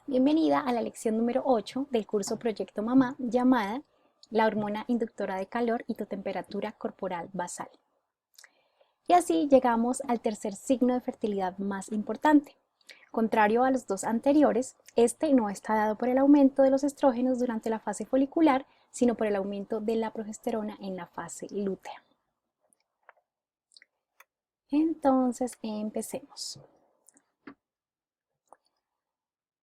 Bienvenida a la lección número 8 del curso Proyecto Mamá llamada La hormona inductora de calor y tu temperatura corporal basal. Y así llegamos al tercer signo de fertilidad más importante. Contrario a los dos anteriores, este no está dado por el aumento de los estrógenos durante la fase folicular, sino por el aumento de la progesterona en la fase lútea. Entonces, empecemos.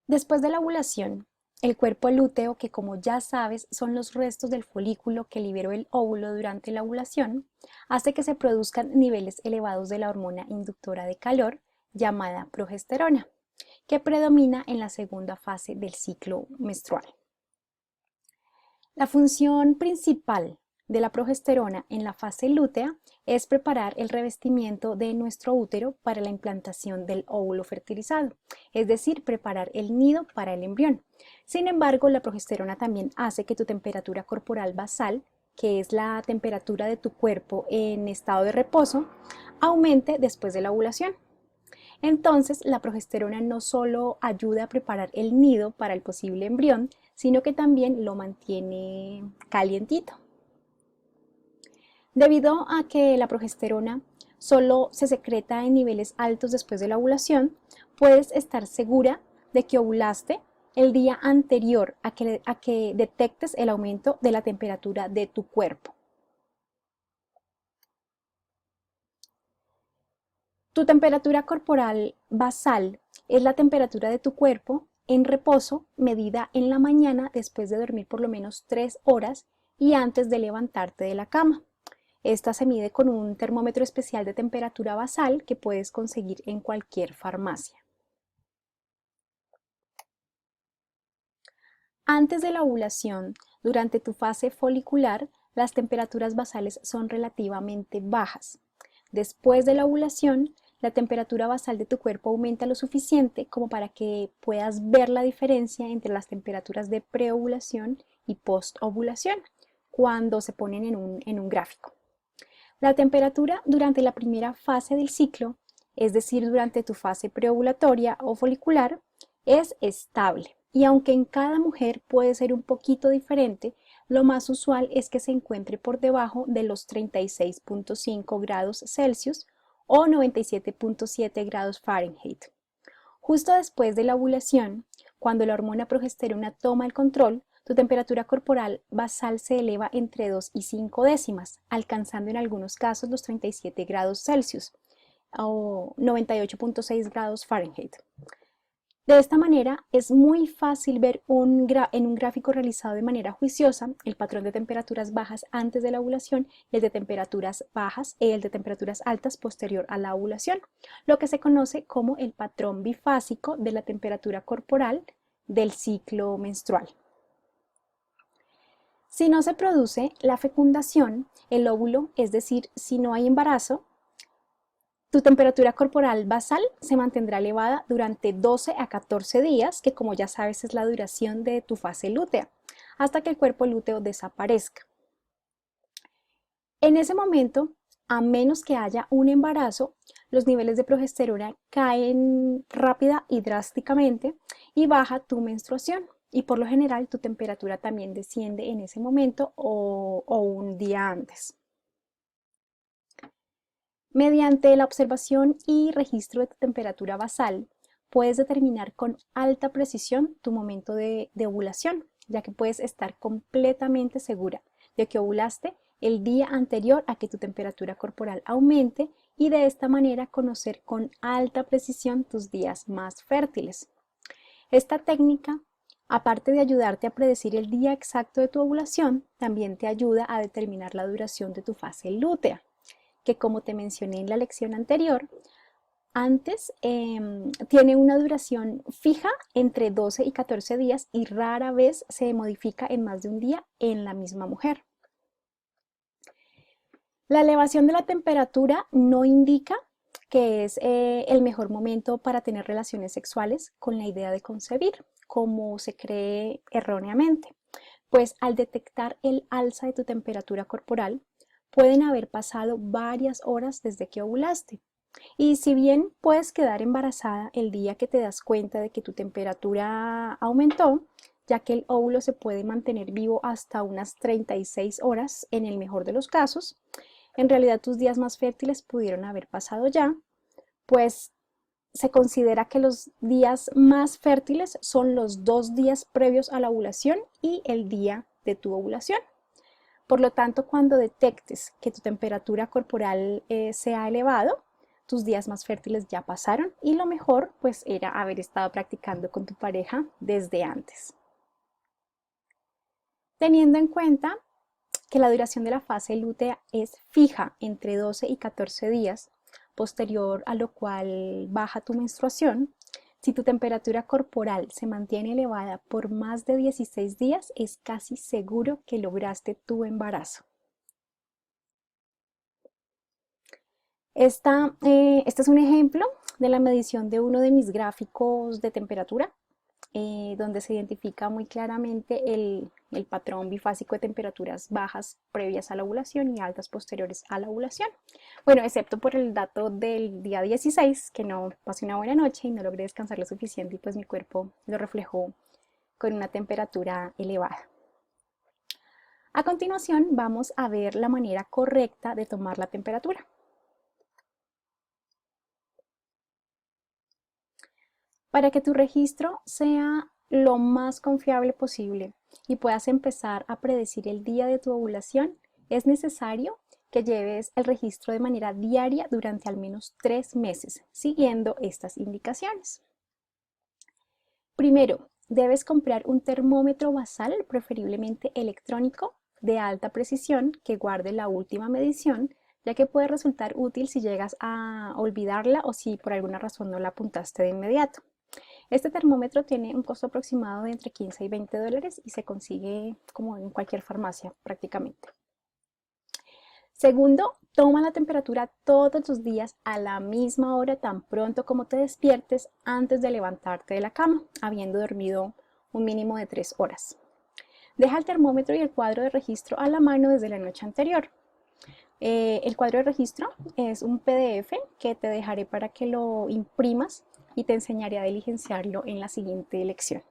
Después de la ovulación, el cuerpo lúteo, que como ya sabes son los restos del folículo que liberó el óvulo durante la ovulación, hace que se produzcan niveles elevados de la hormona inductora de calor, llamada progesterona, que predomina en la segunda fase del ciclo menstrual. La función principal de la progesterona en la fase lútea es preparar el revestimiento de nuestro útero para la implantación del óvulo fertilizado, es decir, preparar el nido para el embrión. Sin embargo, la progesterona también hace que tu temperatura corporal basal, que es la temperatura de tu cuerpo en estado de reposo, aumente después de la ovulación. Entonces, la progesterona no solo ayuda a preparar el nido para el posible embrión, sino que también lo mantiene calientito. Debido a que la progesterona solo se secreta en niveles altos después de la ovulación, puedes estar segura de que ovulaste el día anterior a que detectes el aumento de la temperatura de tu cuerpo. Tu temperatura corporal basal es la temperatura de tu cuerpo en reposo medida en la mañana después de dormir por lo menos 3 horas y antes de levantarte de la cama. Esta se mide con un termómetro especial de temperatura basal que puedes conseguir en cualquier farmacia. Antes de la ovulación, durante tu fase folicular, las temperaturas basales son relativamente bajas. Después de la ovulación, la temperatura basal de tu cuerpo aumenta lo suficiente como para que puedas ver la diferencia entre las temperaturas de preovulación y postovulación cuando se ponen en un gráfico. La temperatura durante la primera fase del ciclo, es decir, durante tu fase preovulatoria o folicular, es estable. Y aunque en cada mujer puede ser un poquito diferente, lo más usual es que se encuentre por debajo de los 36.5 grados Celsius o 97.7 grados Fahrenheit. Justo después de la ovulación, cuando la hormona progesterona toma el control, tu temperatura corporal basal se eleva entre 2 y 5 décimas, alcanzando en algunos casos los 37 grados Celsius o 98.6 grados Fahrenheit. De esta manera, es muy fácil ver en un gráfico realizado de manera juiciosa el patrón de temperaturas bajas antes de la ovulación y el de temperaturas bajas y el de temperaturas altas posterior a la ovulación, lo que se conoce como el patrón bifásico de la temperatura corporal del ciclo menstrual. Si no se produce la fecundación, el óvulo, es decir, si no hay embarazo, tu temperatura corporal basal se mantendrá elevada durante 12 a 14 días, que como ya sabes es la duración de tu fase lútea, hasta que el cuerpo lúteo desaparezca. En ese momento, a menos que haya un embarazo, los niveles de progesterona caen rápida y drásticamente y baja tu menstruación. Y por lo general tu temperatura también desciende en ese momento o un día antes. Mediante la observación y registro de tu temperatura basal, puedes determinar con alta precisión tu momento de ovulación, ya que puedes estar completamente segura de que ovulaste el día anterior a que tu temperatura corporal aumente y de esta manera conocer con alta precisión tus días más fértiles. Esta técnica, aparte de ayudarte a predecir el día exacto de tu ovulación, también te ayuda a determinar la duración de tu fase lútea, que como te mencioné en la lección anterior, antes tiene una duración fija entre 12 y 14 días y rara vez se modifica en más de un día en la misma mujer. La elevación de la temperatura no indica que es el mejor momento para tener relaciones sexuales con la idea de concebir, como se cree erróneamente, pues al detectar el alza de tu temperatura corporal, pueden haber pasado varias horas desde que ovulaste. Y si bien puedes quedar embarazada el día que te das cuenta de que tu temperatura aumentó, ya que el óvulo se puede mantener vivo hasta unas 36 horas en el mejor de los casos, en realidad tus días más fértiles pudieron haber pasado ya, pues se considera que los días más fértiles son los 2 días previos a la ovulación y el día de tu ovulación. Por lo tanto, cuando detectes que tu temperatura corporal se ha elevado, tus días más fértiles ya pasaron y lo mejor pues era haber estado practicando con tu pareja desde antes. Teniendo en cuenta que la duración de la fase lútea es fija entre 12 y 14 días, posterior a lo cual baja tu menstruación, si tu temperatura corporal se mantiene elevada por más de 16 días, es casi seguro que lograste tu embarazo. Este es un ejemplo de la medición de uno de mis gráficos de temperatura, donde se identifica muy claramente el patrón bifásico de temperaturas bajas previas a la ovulación y altas posteriores a la ovulación. Bueno, excepto por el dato del día 16, que no pasé una buena noche y no logré descansar lo suficiente y pues mi cuerpo lo reflejó con una temperatura elevada. A continuación vamos a ver la manera correcta de tomar la temperatura. Para que tu registro sea lo más confiable posible y puedas empezar a predecir el día de tu ovulación, es necesario que lleves el registro de manera diaria durante al menos 3 meses, siguiendo estas indicaciones. Primero, debes comprar un termómetro basal, preferiblemente electrónico, de alta precisión que guarde la última medición, ya que puede resultar útil si llegas a olvidarla o si por alguna razón no la apuntaste de inmediato. Este termómetro tiene un costo aproximado de entre 15 y 20 dólares y se consigue como en cualquier farmacia prácticamente. Segundo, toma la temperatura todos los días a la misma hora tan pronto como te despiertes antes de levantarte de la cama, habiendo dormido un mínimo de 3 horas. Deja el termómetro y el cuadro de registro a la mano desde la noche anterior. El cuadro de registro es un PDF que te dejaré para que lo imprimas y te enseñaré a diligenciarlo en la siguiente lección.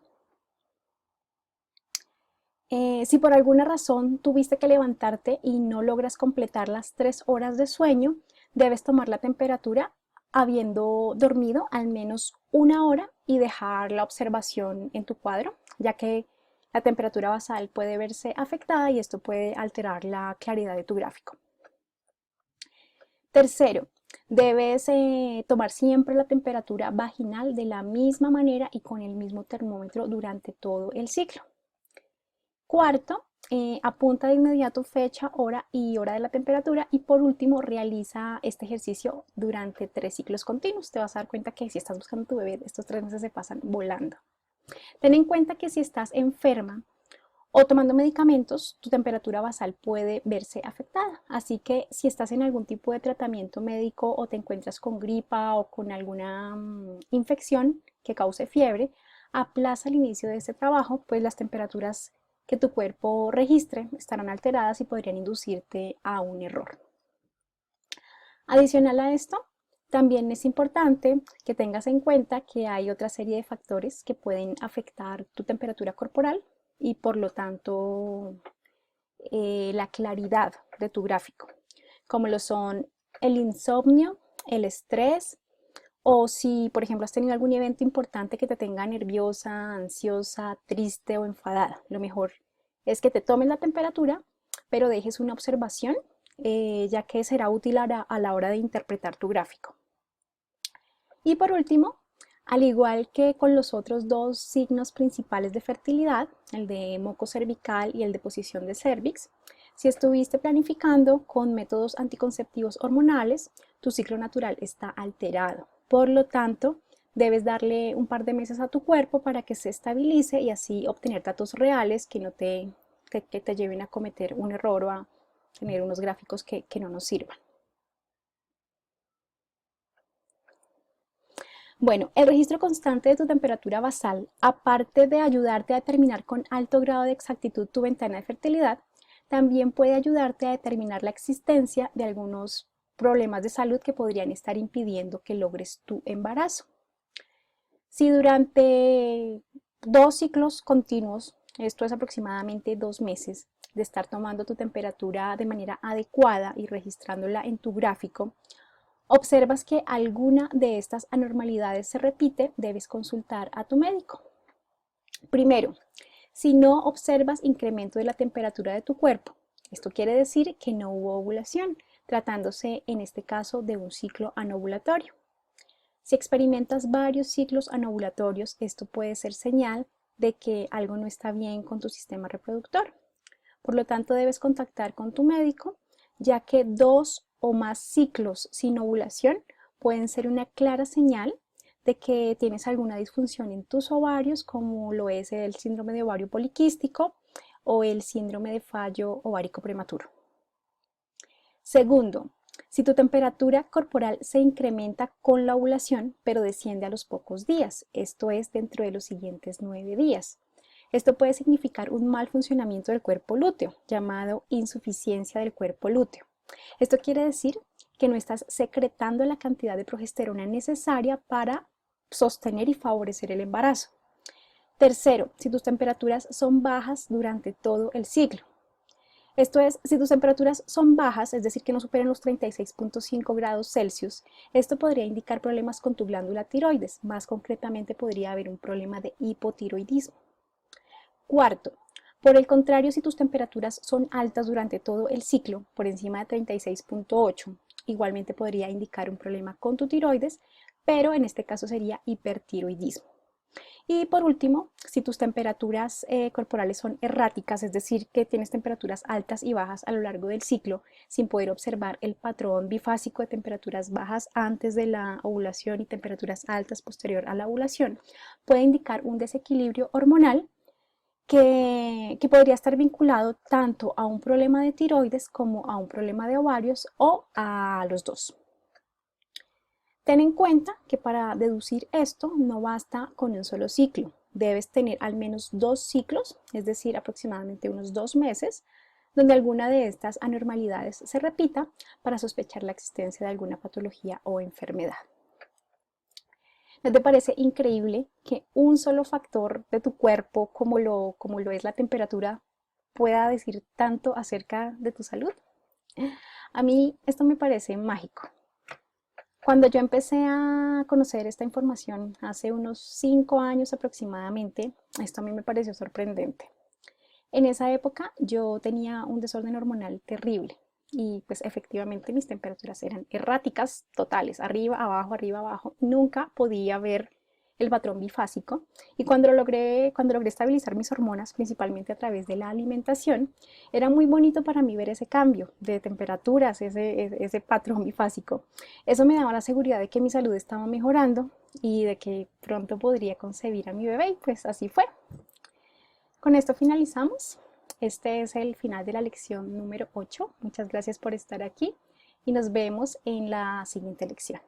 Si por alguna razón tuviste que levantarte y no logras completar las 3 horas de sueño, debes tomar la temperatura habiendo dormido al menos 1 hora y dejar la observación en tu cuadro, ya que la temperatura basal puede verse afectada y esto puede alterar la claridad de tu gráfico. Tercero, debes tomar siempre la temperatura vaginal de la misma manera y con el mismo termómetro durante todo el ciclo. Cuarto, apunta de inmediato fecha, hora y hora de la temperatura. Y por último, realiza este ejercicio durante 3 ciclos continuos. Te vas a dar cuenta que si estás buscando a tu bebé, estos 3 meses se pasan volando. Ten en cuenta que si estás enferma o tomando medicamentos, tu temperatura basal puede verse afectada. Así que si estás en algún tipo de tratamiento médico o te encuentras con gripa o con alguna infección que cause fiebre, aplaza el inicio de este trabajo, pues las temperaturas que tu cuerpo registre estarán alteradas y podrían inducirte a un error. Adicional a esto, también es importante que tengas en cuenta que hay otra serie de factores que pueden afectar tu temperatura corporal y por lo tanto la claridad de tu gráfico, como lo son el insomnio, el estrés, o si por ejemplo has tenido algún evento importante que te tenga nerviosa, ansiosa, triste o enfadada. Lo mejor es que te tomes la temperatura, pero dejes una observación, ya que será útil a la hora de interpretar tu gráfico. Y por último, al igual que con los otros 2 signos principales de fertilidad, el de moco cervical y el de posición de cervix, si estuviste planificando con métodos anticonceptivos hormonales, tu ciclo natural está alterado. Por lo tanto, debes darle un par de meses a tu cuerpo para que se estabilice y así obtener datos reales que te lleven a cometer un error o a tener unos gráficos que no nos sirvan. Bueno, el registro constante de tu temperatura basal, aparte de ayudarte a determinar con alto grado de exactitud tu ventana de fertilidad, también puede ayudarte a determinar la existencia de algunos problemas de salud que podrían estar impidiendo que logres tu embarazo. Si durante 2 ciclos continuos, esto es aproximadamente 2 meses, de estar tomando tu temperatura de manera adecuada y registrándola en tu gráfico, observas que alguna de estas anormalidades se repite, debes consultar a tu médico. Primero, si no observas incremento de la temperatura de tu cuerpo, esto quiere decir que no hubo ovulación, tratándose en este caso de un ciclo anovulatorio. Si experimentas varios ciclos anovulatorios, esto puede ser señal de que algo no está bien con tu sistema reproductor. Por lo tanto, debes contactar con tu médico, ya que 2 o más ciclos sin ovulación pueden ser una clara señal de que tienes alguna disfunción en tus ovarios, como lo es el síndrome de ovario poliquístico o el síndrome de fallo ovárico prematuro. Segundo, si tu temperatura corporal se incrementa con la ovulación, pero desciende a los pocos días, esto es dentro de los siguientes 9 días. Esto puede significar un mal funcionamiento del cuerpo lúteo, llamado insuficiencia del cuerpo lúteo. Esto quiere decir que no estás secretando la cantidad de progesterona necesaria para sostener y favorecer el embarazo. Tercero, si tus temperaturas son bajas durante todo el ciclo. Esto es, si tus temperaturas son bajas, es decir, que no superen los 36.5 grados Celsius, esto podría indicar problemas con tu glándula tiroides. Más concretamente, podría haber un problema de hipotiroidismo. Cuarto, por el contrario, si tus temperaturas son altas durante todo el ciclo, por encima de 36.8, igualmente podría indicar un problema con tu tiroides, pero en este caso sería hipertiroidismo. Y por último, si tus temperaturas corporales son erráticas, es decir, que tienes temperaturas altas y bajas a lo largo del ciclo, sin poder observar el patrón bifásico de temperaturas bajas antes de la ovulación y temperaturas altas posterior a la ovulación, puede indicar un desequilibrio hormonal que podría estar vinculado tanto a un problema de tiroides como a un problema de ovarios o a los dos. Ten en cuenta que para deducir esto no basta con un solo ciclo, debes tener al menos 2 ciclos, es decir, aproximadamente unos 2 meses, donde alguna de estas anormalidades se repita para sospechar la existencia de alguna patología o enfermedad. ¿No te parece increíble que un solo factor de tu cuerpo, como lo es la temperatura, pueda decir tanto acerca de tu salud? A mí esto me parece mágico. Cuando yo empecé a conocer esta información hace unos 5 años aproximadamente, esto a mí me pareció sorprendente. En esa época yo tenía un desorden hormonal terrible y pues efectivamente mis temperaturas eran erráticas totales, arriba, abajo, nunca podía ver el patrón bifásico y cuando logré estabilizar mis hormonas, principalmente a través de la alimentación, era muy bonito para mí ver ese cambio de temperaturas, ese patrón bifásico. Eso me daba la seguridad de que mi salud estaba mejorando y de que pronto podría concebir a mi bebé y pues así fue. Con esto finalizamos. Este es el final de la lección número 8. Muchas gracias por estar aquí y nos vemos en la siguiente lección.